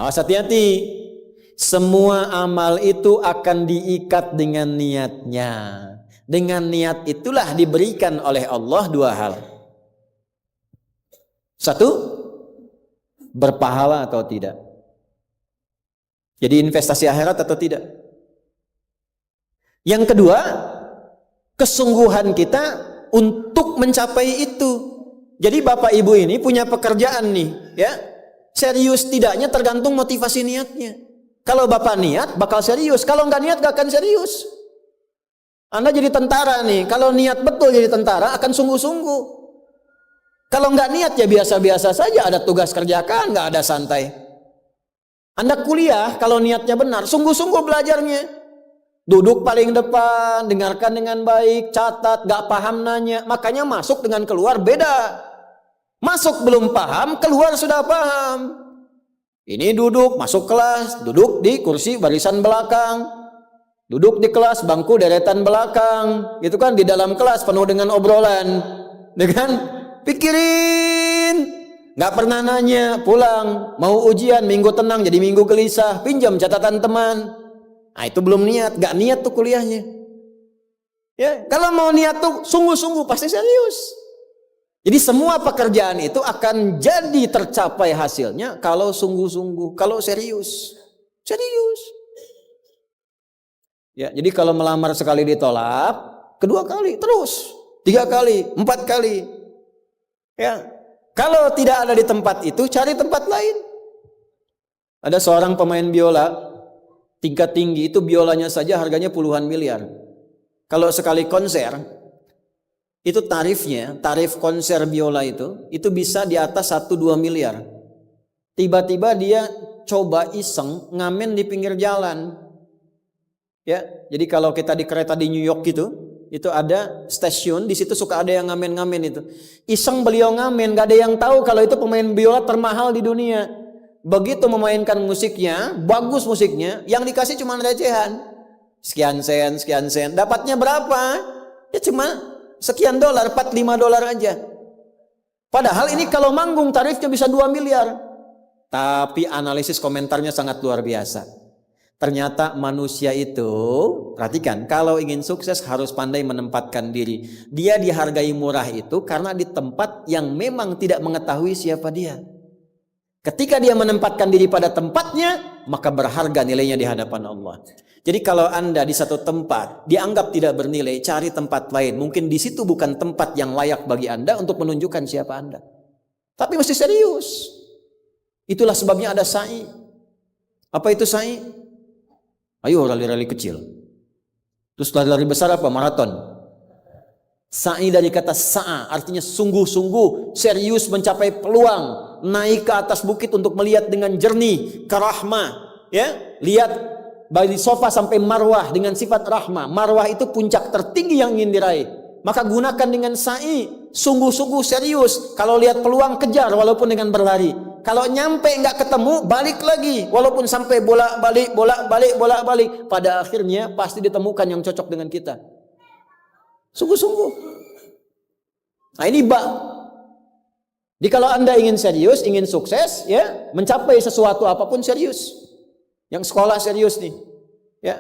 Awas, hati-hati. Semua amal itu akan diikat dengan niatnya. Dengan niat itulah diberikan oleh Allah dua hal. Satu, berpahala atau tidak. Jadi investasi akhirat atau tidak. Yang kedua, kesungguhan kita untuk mencapai itu. Jadi Bapak Ibu ini punya pekerjaan nih, ya. Serius tidaknya tergantung motivasi niatnya. Kalau Bapak niat bakal serius, kalau nggak niat gak akan serius. Anda jadi tentara nih, kalau niat betul jadi tentara akan sungguh-sungguh. Kalau nggak niat ya biasa-biasa saja, ada tugas kerjakan, nggak ada santai. Anda kuliah kalau niatnya benar, sungguh-sungguh belajarnya. Duduk paling depan, dengarkan dengan baik, catat, gak paham nanya. Makanya masuk dengan keluar beda. Masuk belum paham, keluar sudah paham. Ini duduk, masuk kelas, duduk di kursi barisan belakang. Duduk di kelas, bangku deretan belakang. Gitu kan, di dalam kelas penuh dengan obrolan. Dengan pikirin. Gak pernah nanya, pulang. Mau ujian, minggu tenang jadi minggu gelisah. Pinjam catatan teman. Nah itu belum niat, gak niat tuh kuliahnya. Ya, kalau mau niat tuh sungguh-sungguh pasti serius. Jadi semua pekerjaan itu akan jadi tercapai hasilnya kalau sungguh-sungguh, kalau serius. Serius. Ya, jadi kalau melamar sekali ditolak, kedua kali terus, 3 kali, 4 kali. Ya. Kalau tidak ada di tempat itu, cari tempat lain. Ada seorang pemain biola tingkat tinggi, itu biolanya saja harganya puluhan miliar. Kalau sekali konser, itu tarif konser biola itu bisa di atas 1-2 miliar. Tiba-tiba dia coba iseng ngamen di pinggir jalan. Ya, jadi kalau kita di kereta di New York itu ada stasiun, di situ suka ada yang ngamen-ngamen itu. Iseng beliau ngamen, gak ada yang tahu kalau itu pemain biola termahal di dunia. Begitu memainkan musiknya, bagus musiknya, yang dikasih cuma recehan. Sekian sen. Dapatnya berapa? Ya cuma sekian dolar, 4-5 dolar aja. Padahal ini kalau manggung tarifnya bisa 2 miliar. Tapi analisis komentarnya sangat luar biasa. Ternyata manusia itu, perhatikan, kalau ingin sukses harus pandai menempatkan diri. Dia dihargai murah itu karena di tempat yang memang tidak mengetahui siapa dia. Ketika dia menempatkan diri pada tempatnya, maka berharga nilainya di hadapan Allah. Jadi kalau Anda di satu tempat dianggap tidak bernilai, cari tempat lain. Mungkin di situ bukan tempat yang layak bagi Anda untuk menunjukkan siapa Anda. Tapi mesti serius. Itulah sebabnya ada sa'i. Apa itu sa'i? Ayo rali-rali kecil. Terus lari-lari besar apa? Maraton. Sa'i dari kata sa'a, artinya sungguh-sungguh, serius mencapai peluang, naik ke atas bukit untuk melihat dengan jernih ke rahmah, ya, lihat dari sofa sampai marwah dengan sifat rahmah. Marwah itu puncak tertinggi yang ingin diraih. Maka gunakan dengan sa'i, sungguh-sungguh serius. Kalau lihat peluang kejar walaupun dengan berlari. Kalau nyampe nggak ketemu, balik lagi walaupun sampai bolak-balik. Pada akhirnya pasti ditemukan yang cocok dengan kita. Sungguh-sungguh. Nah ini jadi kalau Anda ingin serius, ingin sukses, ya, mencapai sesuatu apapun serius. Yang sekolah serius nih, ya,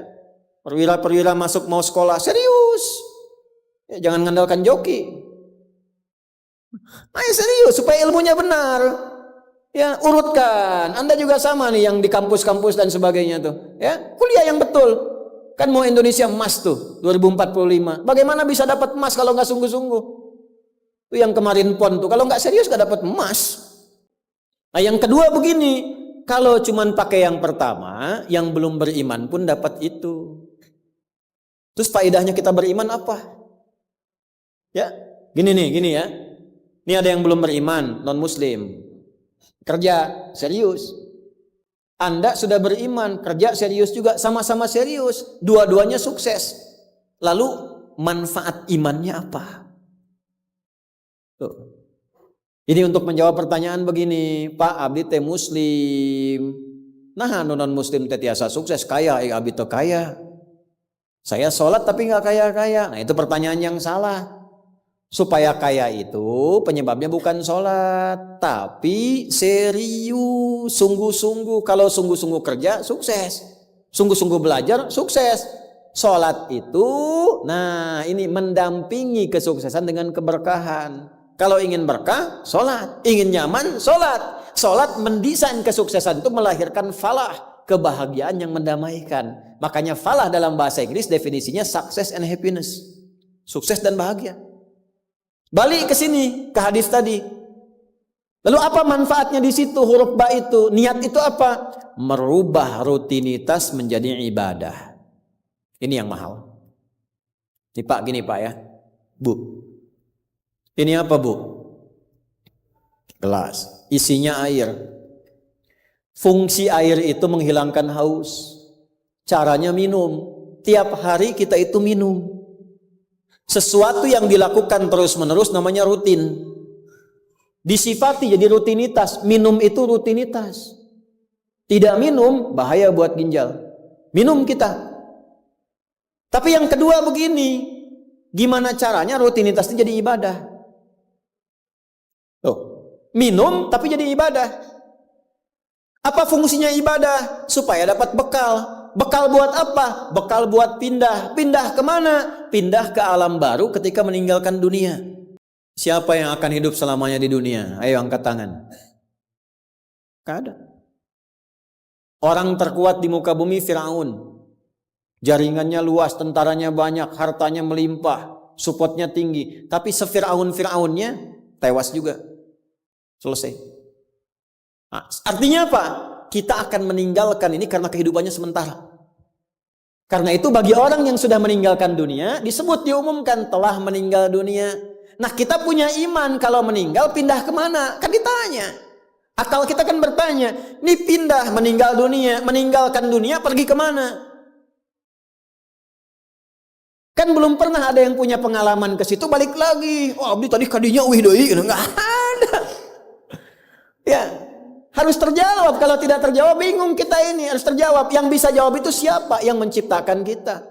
perwira masuk mau sekolah serius, ya, jangan ngandalkan joki. Ayo serius supaya ilmunya benar, ya, urutkan. Anda juga sama nih yang di kampus-kampus dan sebagainya tuh, ya, kuliah yang betul. Kan mau Indonesia emas tuh 2045. Bagaimana bisa dapat emas kalau nggak sungguh-sungguh? Itu yang kemarin PON tuh, kalau nggak serius nggak dapat emas. Nah yang kedua begini, kalau cuman pakai yang pertama, yang belum beriman pun dapat itu. Terus faedahnya kita beriman apa? Ya, gini ya. Ini ada yang belum beriman, non muslim. Kerja serius. Anda sudah beriman, kerja serius juga, sama-sama serius. Dua-duanya sukses. Lalu manfaat imannya apa? Tuh. Jadi untuk menjawab pertanyaan begini, Pak abdi teh muslim. Nah non muslim teh tiasa sukses, kaya, abdi teh kaya. Saya sholat tapi nggak kaya-kaya. Nah itu pertanyaan yang salah. Supaya kaya itu penyebabnya bukan sholat, tapi serius, sungguh-sungguh. Kalau sungguh-sungguh kerja, sukses. Sungguh-sungguh belajar, sukses. Sholat itu, nah ini mendampingi kesuksesan dengan keberkahan. Kalau ingin berkah, sholat. Ingin nyaman, sholat. Sholat mendesain kesuksesan itu melahirkan falah, kebahagiaan yang mendamaikan. Makanya falah dalam bahasa Inggris definisinya success and happiness. Sukses dan bahagia. Balik ke sini, ke hadis tadi. Lalu apa manfaatnya di situ huruf ba itu? Niat itu apa? Merubah rutinitas menjadi ibadah. Ini yang mahal. Ini Pak, gini Pak ya. Bu. Ini apa Bu? Gelas. Isinya air. Fungsi air itu menghilangkan haus. Caranya minum. Tiap hari kita itu minum. Sesuatu yang dilakukan terus-menerus namanya rutin. Disifati jadi rutinitas. Minum itu rutinitas. Tidak minum bahaya buat ginjal. Minum kita. Tapi yang kedua begini, gimana caranya rutinitas itu jadi ibadah? Tuh, minum tapi jadi ibadah. Apa fungsinya ibadah? Supaya dapat bekal. Bekal buat apa? Bekal buat pindah. Pindah kemana? Pindah ke alam baru ketika meninggalkan dunia. Siapa yang akan hidup selamanya di dunia? Ayo angkat tangan. Gak ada. Orang terkuat di muka bumi Firaun. Jaringannya luas, tentaranya banyak, hartanya melimpah, supportnya tinggi. Tapi se-Firaun-Firaunnya tewas juga. Selesai. Nah, artinya apa? Kita akan meninggalkan ini karena kehidupannya sementara. Karena itu bagi orang yang sudah meninggalkan dunia, disebut diumumkan telah meninggal dunia. Nah kita punya iman kalau meninggal pindah kemana? Kan ditanya. Akal kita kan bertanya, ini pindah meninggal dunia, meninggalkan dunia pergi kemana? Kan belum pernah ada yang punya pengalaman ke situ balik lagi. Oh abdi tadi kadinya wih doi, enggak ada. Ya. Harus terjawab. Kalau tidak terjawab bingung kita ini. Harus terjawab. Yang bisa jawab itu siapa? Yang menciptakan kita.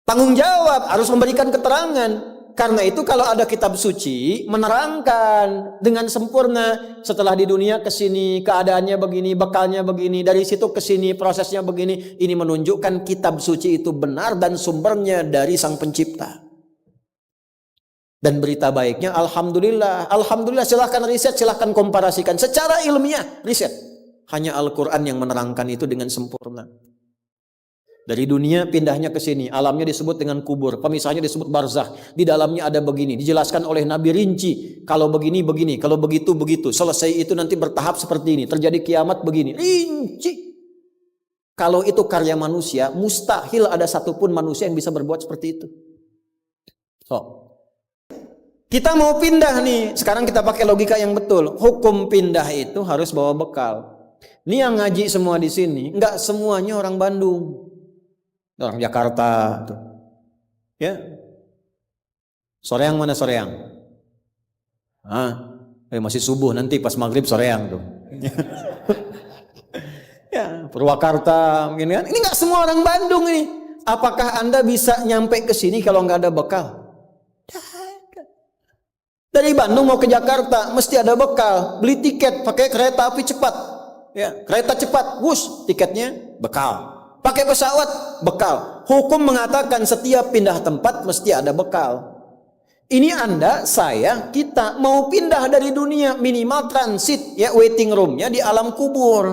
Tanggung jawab. Harus memberikan keterangan. Karena itu kalau ada kitab suci menerangkan dengan sempurna. Setelah di dunia ke sini keadaannya begini, bekalnya begini, dari situ ke sini prosesnya begini. Ini menunjukkan kitab suci itu benar dan sumbernya dari Sang Pencipta. Dan berita baiknya, Alhamdulillah. Alhamdulillah, silahkan riset, silahkan komparasikan. Secara ilmiah, riset. Hanya Al-Quran yang menerangkan itu dengan sempurna. Dari dunia pindahnya ke sini. Alamnya disebut dengan kubur. Pemisahnya disebut barzakh. Di dalamnya ada begini. Dijelaskan oleh Nabi rinci. Kalau begini, begini. Kalau begitu, begitu. Selesai itu nanti bertahap seperti ini. Terjadi kiamat begini. Rinci. Kalau itu karya manusia, mustahil ada satupun manusia yang bisa berbuat seperti itu. Kita mau pindah nih, sekarang kita pakai logika yang betul. Hukum pindah itu harus bawa bekal. Ini yang ngaji semua di sini, enggak semuanya orang Bandung, orang Jakarta, tuh. Ya. Soreang mana Soreang? Masih subuh nanti pas maghrib Soreang tuh. Ya, Purwakarta mungkin kan. Ini enggak semua orang Bandung ini. Apakah Anda bisa nyampe ke sini kalau enggak ada bekal? Dari Bandung mau ke Jakarta mesti ada bekal. Beli tiket pakai kereta api cepat. Ya, kereta cepat, bus, tiketnya bekal. Pakai pesawat, bekal. Hukum mengatakan setiap pindah tempat mesti ada bekal. Ini Anda, saya, kita mau pindah dari dunia minimal transit ya waiting roomnya di alam kubur.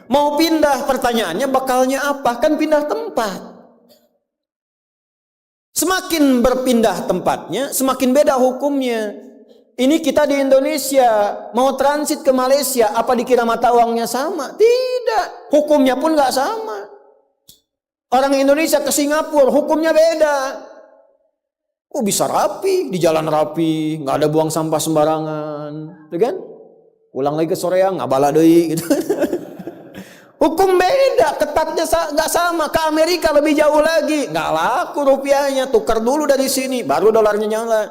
Mau pindah, pertanyaannya bekalnya apa? Kan pindah tempat. Semakin berpindah tempatnya, semakin beda hukumnya. Ini kita di Indonesia mau transit ke Malaysia, apa dikira mata uangnya sama? Tidak, hukumnya pun nggak sama. Orang Indonesia ke Singapura, hukumnya beda. Oh bisa rapi, di jalan rapi, nggak ada buang sampah sembarangan, tuh kan? Pulang lagi ke Soreang, nggak bala deui gitu. Hukum beda, ketatnya nggak sama. Ke Amerika lebih jauh lagi, nggak laku rupiahnya, tukar dulu dari sini, baru dolarnya nyala.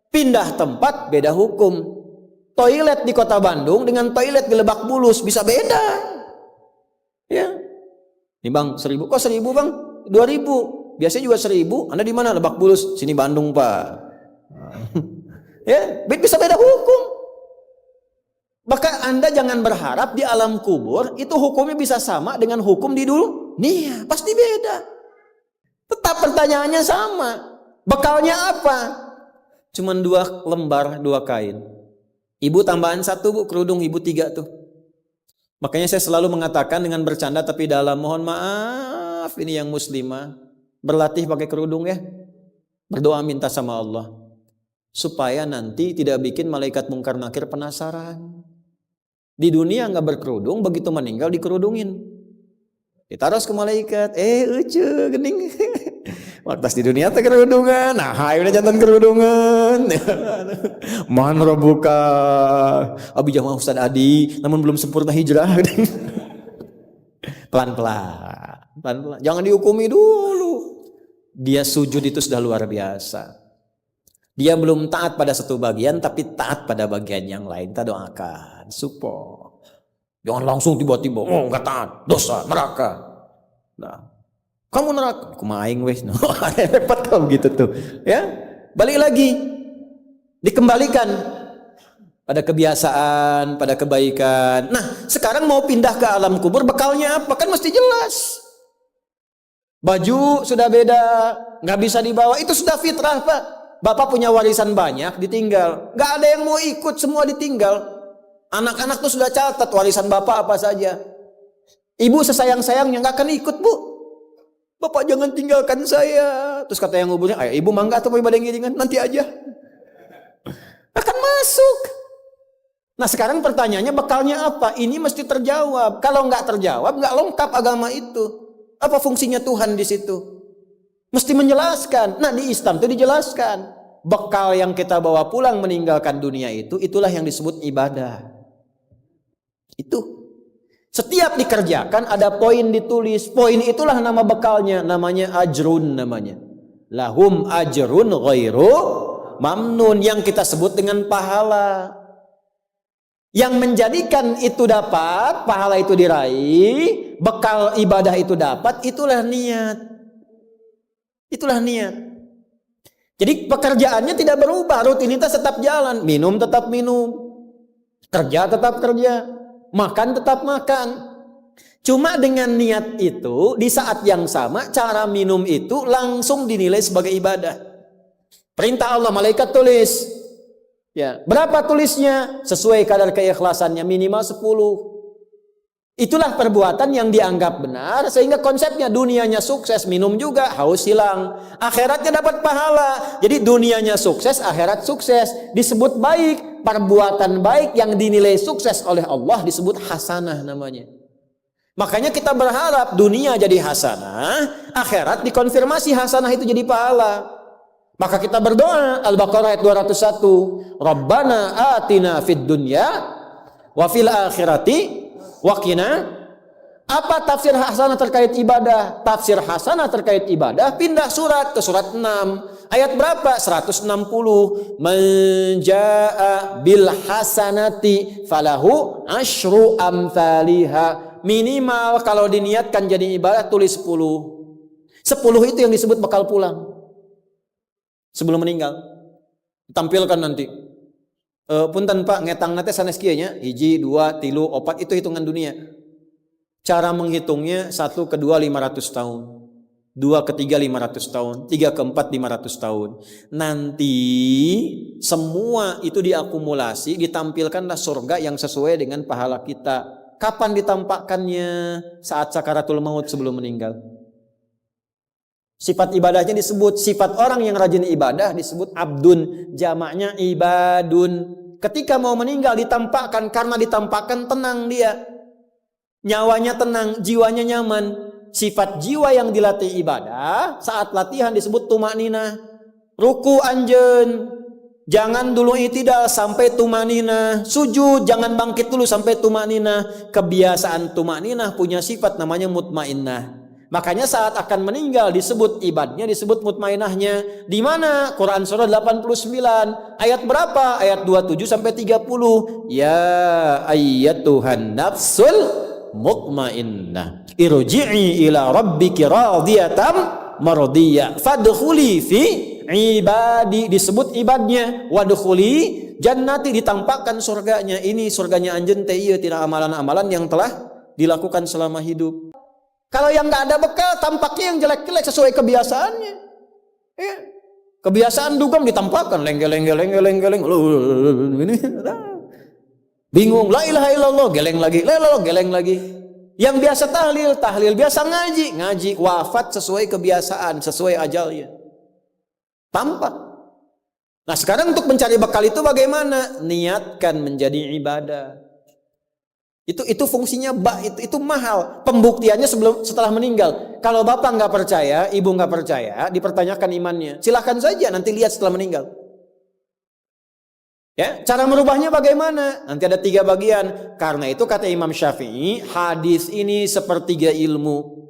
Pindah tempat beda hukum. Toilet di kota Bandung dengan toilet di Lebak Bulus bisa beda. Ya. Nih bang 1.000, kok 1.000 bang? 2.000. Biasanya juga 1.000. Anda di mana? Lebak Bulus. Sini Bandung pak. Ya, bisa beda hukum. Maka Anda jangan berharap di alam kubur itu hukumnya bisa sama dengan hukum di dunia. Pasti beda. Tetap pertanyaannya sama. Bekalnya apa? Cuman 2 lembar 2 kain. Ibu tambahan 1 bu, kerudung ibu 3 tuh. Makanya saya selalu mengatakan dengan bercanda tapi dalam, mohon maaf ini yang muslimah, berlatih pakai kerudung ya. Berdoa minta sama Allah supaya nanti tidak bikin malaikat mungkar nakir penasaran. Di dunia nggak berkerudung, begitu meninggal dikerudungin, ditaruh ke malaikat, ucu gening. Waktu di dunia teh kerudungan, nah udah jantan kerudungan. Man rabbuka, abi jamaah Ustaz Adi, namun belum sempurna hijrah. Pelan-pelan, jangan dihukumi dulu. Dia sujud itu sudah luar biasa. Dia belum taat pada satu bagian, tapi taat pada bagian yang lain. Kita doakan, support. Jangan langsung tiba-tiba, nggak taat, dosa, neraka. Nah, kamu neraka, kumaing wes. Repot kalau gitu tuh. Ya, balik lagi, dikembalikan pada kebiasaan, pada kebaikan. Nah, sekarang mau pindah ke alam kubur, bekalnya apa? Kan mesti jelas. Baju sudah beda, nggak bisa dibawa. Itu sudah fitrah, Pak. Bapak punya warisan banyak, ditinggal. Gak ada yang mau ikut, semua ditinggal. Anak-anak tuh sudah catat warisan bapak apa saja. Ibu sesayang-sayangnya gak akan ikut, bu. Bapak jangan tinggalkan saya. Terus kata yang nguburnya, ayo ibu mangga atau ibadah ngiringan, nanti aja. Akan masuk. Nah sekarang pertanyaannya bekalnya apa? Ini mesti terjawab. Kalau gak terjawab, gak lengkap agama itu. Apa fungsinya Tuhan di situ? Mesti menjelaskan. Nah di Islam itu dijelaskan. Bekal yang kita bawa pulang meninggalkan dunia itu, itulah yang disebut ibadah. Itu. Setiap dikerjakan ada poin ditulis. Poin itulah nama bekalnya. Namanya ajrun namanya. Lahum ajrun ghairu mamnun. Yang kita sebut dengan pahala. Yang menjadikan itu dapat, pahala itu diraih, bekal ibadah itu dapat, itulah niat. Itulah niat. Jadi pekerjaannya tidak berubah, rutinitas tetap jalan, minum tetap minum, kerja tetap kerja, makan tetap makan. Cuma dengan niat itu di saat yang sama cara minum itu langsung dinilai sebagai ibadah. Perintah Allah, malaikat tulis. Ya, berapa tulisnya? Sesuai kadar keikhlasannya, minimal 10. Itulah perbuatan yang dianggap benar sehingga konsepnya dunianya sukses, minum juga, haus hilang. Akhiratnya dapat pahala. Jadi dunianya sukses, akhirat sukses. Disebut baik, perbuatan baik yang dinilai sukses oleh Allah disebut hasanah namanya. Makanya kita berharap dunia jadi hasanah, akhirat dikonfirmasi hasanah itu jadi pahala. Maka kita berdoa, Al-Baqarah ayat 201, Rabbana atina fid dunya wa fil akhirati waqina. Apa tafsir hasanah terkait ibadah? Tafsir hasanah terkait ibadah pindah surat ke surat 6. Ayat berapa? 160. Man jaa bil hasanati falahu asyru amsalihha. Minimal kalau diniatkan jadi ibadah tulis 10. 10 itu yang disebut bekal pulang. Sebelum meninggal. Tampilkan nanti. Punten Pak ngetang nate sanes kieu nya 1 2 3 4 itu hitungan dunia. Cara menghitungnya 1 ke 2 500 tahun. 2 ke 3 500 tahun, 3 ke 4 500 tahun. Nanti semua itu diakumulasi, ditampilkanlah surga yang sesuai dengan pahala kita. Kapan ditampakkannya? Saat sakaratul maut sebelum meninggal. Sifat ibadahnya disebut, sifat orang yang rajin ibadah disebut abdun, jamaknya ibadun. Ketika mau meninggal ditampakkan, karena ditampakkan tenang dia. Nyawanya tenang, jiwanya nyaman. Sifat jiwa yang dilatih ibadah, saat latihan disebut tumakninah. Ruku anjeun, jangan dulu i'tidal sampai tumakninah. Sujud, jangan bangkit dulu sampai tumakninah. Kebiasaan tumakninah punya sifat namanya mutmainnah. Makanya saat akan meninggal disebut ibadahnya, disebut mutmainahnya. Di mana? Quran surah 89 ayat berapa? Ayat 27 sampai 30. Ya ayyatuhan nafsul mutmainnah irji'i ila rabbiki radiyatan mardiyah fadkhuli fi ibadi, disebut ibadnya, wadkhuli jannati, ditampakkan surganya. Ini surganya anjeun teh ieu tina amalan-amalan yang telah dilakukan selama hidup. Kalau yang nggak ada bekal, tampaknya yang jelek-jelek sesuai kebiasaannya. Ya. Kebiasaan dugem ditampakkan lenggel. Bingung, la ilaha illallah, geleng lagi, la ilaha geleng lagi. Yang biasa tahlil, biasa ngaji, wafat sesuai kebiasaan, sesuai ajalnya. Tampak. Nah, sekarang untuk mencari bekal itu bagaimana? Niatkan menjadi ibadah. Itu fungsinya itu mahal. Pembuktiannya setelah meninggal. Kalau bapak nggak percaya, ibu nggak percaya, dipertanyakan imannya. Silahkan saja nanti lihat setelah meninggal. Ya, cara merubahnya bagaimana? Nanti ada 3 bagian. Karena itu kata Imam Syafi'i, hadis ini sepertiga ilmu.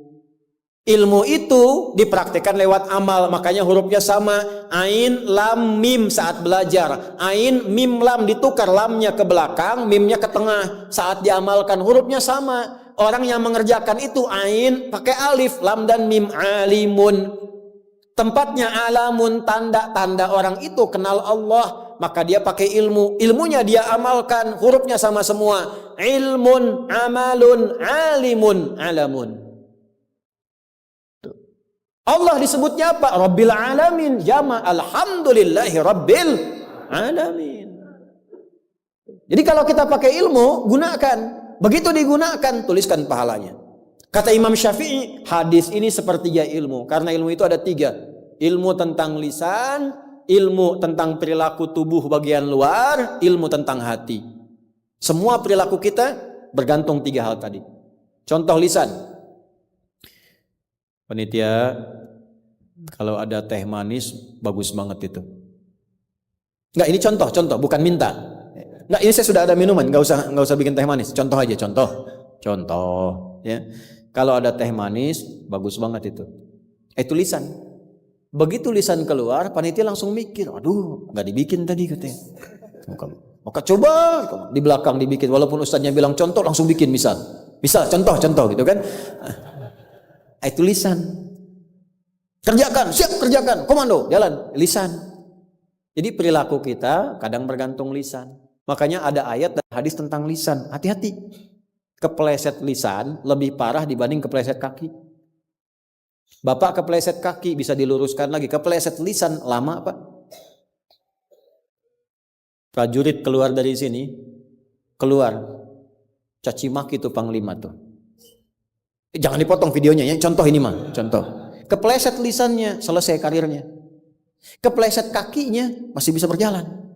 Ilmu itu dipraktikkan lewat amal, makanya hurufnya sama. Ain, lam, mim saat belajar. Ain, mim, lam ditukar, lamnya ke belakang, mimnya ke tengah. Saat diamalkan hurufnya sama. Orang yang mengerjakan itu ain pakai alif, lam dan mim, alimun. Tempatnya alamun, tanda-tanda orang itu kenal Allah, maka dia pakai ilmu. Ilmunya dia amalkan, hurufnya sama semua. Ilmun, amalun, alimun, alamun. Allah disebutnya apa? Rabbil alamin, jama alhamdulillahi rabbil alamin. Jadi kalau kita pakai ilmu, gunakan. Begitu digunakan, tuliskan pahalanya. Kata Imam Syafi'i, hadis ini sepertiga ilmu. Karena ilmu itu ada 3. Ilmu tentang lisan, ilmu tentang perilaku tubuh bagian luar, ilmu tentang hati. Semua perilaku kita bergantung 3 hal tadi. Contoh lisan. Panitia, kalau ada teh manis bagus banget itu. Enggak, ini contoh, bukan minta. Enggak, ini saya sudah ada minuman, enggak usah bikin teh manis. Contoh aja, contoh, ya. Kalau ada teh manis bagus banget itu. Itu lisan. Begitu lisan keluar, panitia langsung mikir, aduh, enggak dibikin tadi katanya. Maka coba di belakang dibikin, walaupun ustadznya bilang contoh, langsung bikin misal contoh gitu kan. Itu lisan. Kerjakan, siap kerjakan, komando, jalan, lisan. Jadi perilaku kita kadang bergantung lisan. Makanya ada ayat dan hadis tentang lisan. Hati-hati. Kepleset lisan lebih parah dibanding kepleset kaki. Bapak kepleset kaki bisa diluruskan lagi. Kepleset lisan lama Pak. Prajurit keluar dari sini, caci maki tuh panglima tuh. Jangan dipotong videonya ya, contoh ini mah, contoh. Kepleset lisannya, selesai karirnya. Kepleset kakinya, masih bisa berjalan.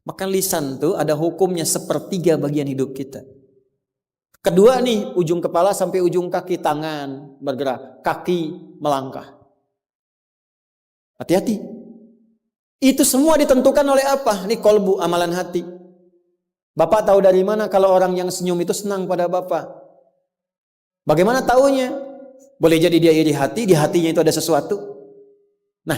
Maka lisan tuh ada hukumnya sepertiga bagian hidup kita. Kedua nih, ujung kepala sampai ujung kaki, tangan bergerak, kaki melangkah. Hati-hati. Itu semua ditentukan oleh apa? Ini kolbu, amalan hati. Bapak tahu dari mana kalau orang yang senyum itu senang pada Bapak? Bagaimana taunya? Boleh jadi dia iri hati, di hatinya itu ada sesuatu. Nah,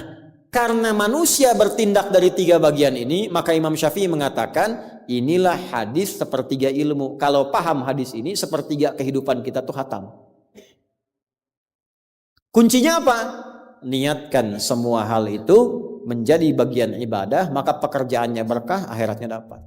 karena manusia bertindak dari 3 bagian ini, maka Imam Syafi'i mengatakan, inilah hadis sepertiga ilmu. Kalau paham hadis ini, sepertiga kehidupan kita tuh hatam. Kuncinya apa? Niatkan semua hal itu menjadi bagian ibadah, maka pekerjaannya berkah, akhiratnya dapat.